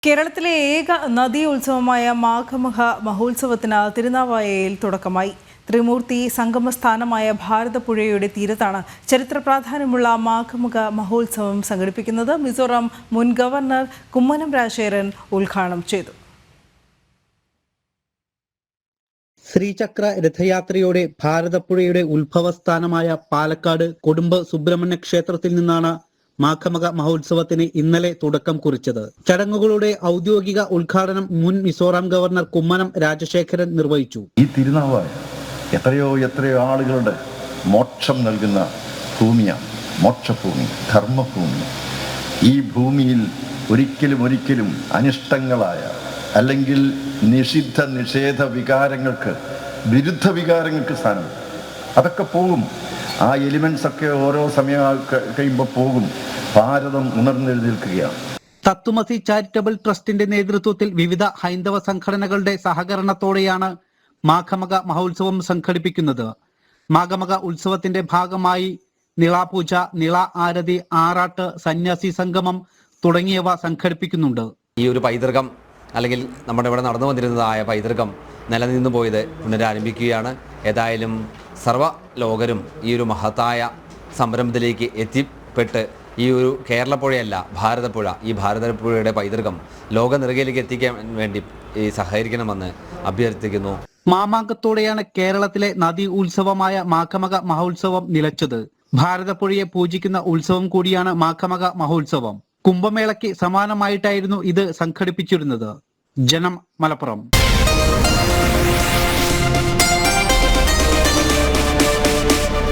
കേരളത്തിലെ ഏക നദീ ഉത്സവമായ മാഘമഹ മഹോത്സവത്തിന് തിരുനാവായയിൽ തുടക്കമായി. ത്രിമൂർത്തി സംഗമസ്ഥാനമായ ഭാരതപ്പുഴയുടെ തീരത്താണ് ചരിത്ര പ്രാധാന്യമുള്ള മാഘമഹ മഹോത്സവം സംഘടിപ്പിക്കുന്നത്. മിസോറാം മുൻ ഗവർണർ കുമ്മനം രാജശേഖരൻ ഉദ്ഘാടനം ചെയ്തു. ശ്രീചക്ര രഥയാത്രയോടെ ഭാരതപ്പുഴയുടെ ഉത്ഭവസ്ഥാനമായ പാലക്കാട് കൊടുമ്പ് സുബ്രഹ്മണ്യ ക്ഷേത്രത്തിൽ നിന്നാണ് മാഘമഹ മഹോത്സവത്തിന് ഇന്നലെ തുടക്കം കുറിച്ചത്. ചടങ്ങുകളുടെ ഔദ്യോഗിക ഉദ്ഘാടനം മുൻ മിസോറാം ഗവർണർ കുമ്മനം രാജശേഖരൻ നിർവഹിച്ചു. ഈ തിരുനാവായ എത്രയോ ആളുകളുടെ മോക്ഷം നൽകുന്ന ഭൂമിയാണ്. മോക്ഷഭൂമി, ധർമ്മഭൂമി. ഈ ഭൂമിയിൽ ഒരിക്കലും അനിഷ്ടങ്ങളായ അല്ലെങ്കിൽ നിഷേധ വികാരങ്ങൾക്ക്, വിരുദ്ധ വികാരങ്ങൾക്ക് സ്ഥാനം. അതൊക്കെ പോകും. ആ എലിമെന്റ്സ് ഒക്കെ ഓരോ സമയം കഴിയുമ്പോൾ പോകും. ഭാരതം ഉണർന്നെഴുന്നേൽക്കുകയാണ്. തത്വമസി ചാരിറ്റബിൾ ട്രസ്റ്റിന്റെ നേതൃത്വത്തിൽ വിവിധ ഹൈന്ദവ സംഘടനകളുടെ സഹകരണത്തോടെയാണ് മാഘമഹ മഹോത്സവം സംഘടിപ്പിക്കുന്നത്. മാഘമഹ ഉത്സവത്തിന്റെ ഭാഗമായി നിളാപൂജ, നിള ആരതി, ആറാട്ട്, സന്യാസി സംഗമം തുടങ്ങിയവ സംഘടിപ്പിക്കുന്നുണ്ട്. ഈ ഒരു പൈതൃകം അല്ലെങ്കിൽ നമ്മുടെ ഇവിടെ നടന്നു വന്നിരുന്നതായ പൈതൃകം നിലനിന്നു പോയത് പുനരാരംഭിക്കുകയാണ്. ഏതായാലും സർവ്വലോകരും ഈ ഒരു മഹത്തായ സംരംഭത്തിലേക്ക് എത്തിപ്പെട്ട് ഈ ഒരു കേരളപ്പുഴയല്ല ഭാരതപ്പുഴ, ഈ ഭാരതപ്പുഴയുടെ പൈതൃകം ലോക നെറുകയിലേക്ക് എത്തിക്കാൻ വേണ്ടി സഹകരിക്കണമെന്ന് അഭ്യർത്ഥിക്കുന്നു. മാമാങ്കത്തോടെയാണ് കേരളത്തിലെ നദീ ഉത്സവമായ മാഘമഹ മഹോത്സവം നിലച്ചത്. ഭാരതപ്പുഴയെ പൂജിക്കുന്ന ഉത്സവം കൂടിയാണ് മാഘമഹ മഹോത്സവം. കുംഭമേളയ്ക്ക് സമാനമായിട്ടായിരുന്നു ഇത് സംഘടിപ്പിച്ചിരുന്നത്. ജനം, മലപ്പുറം.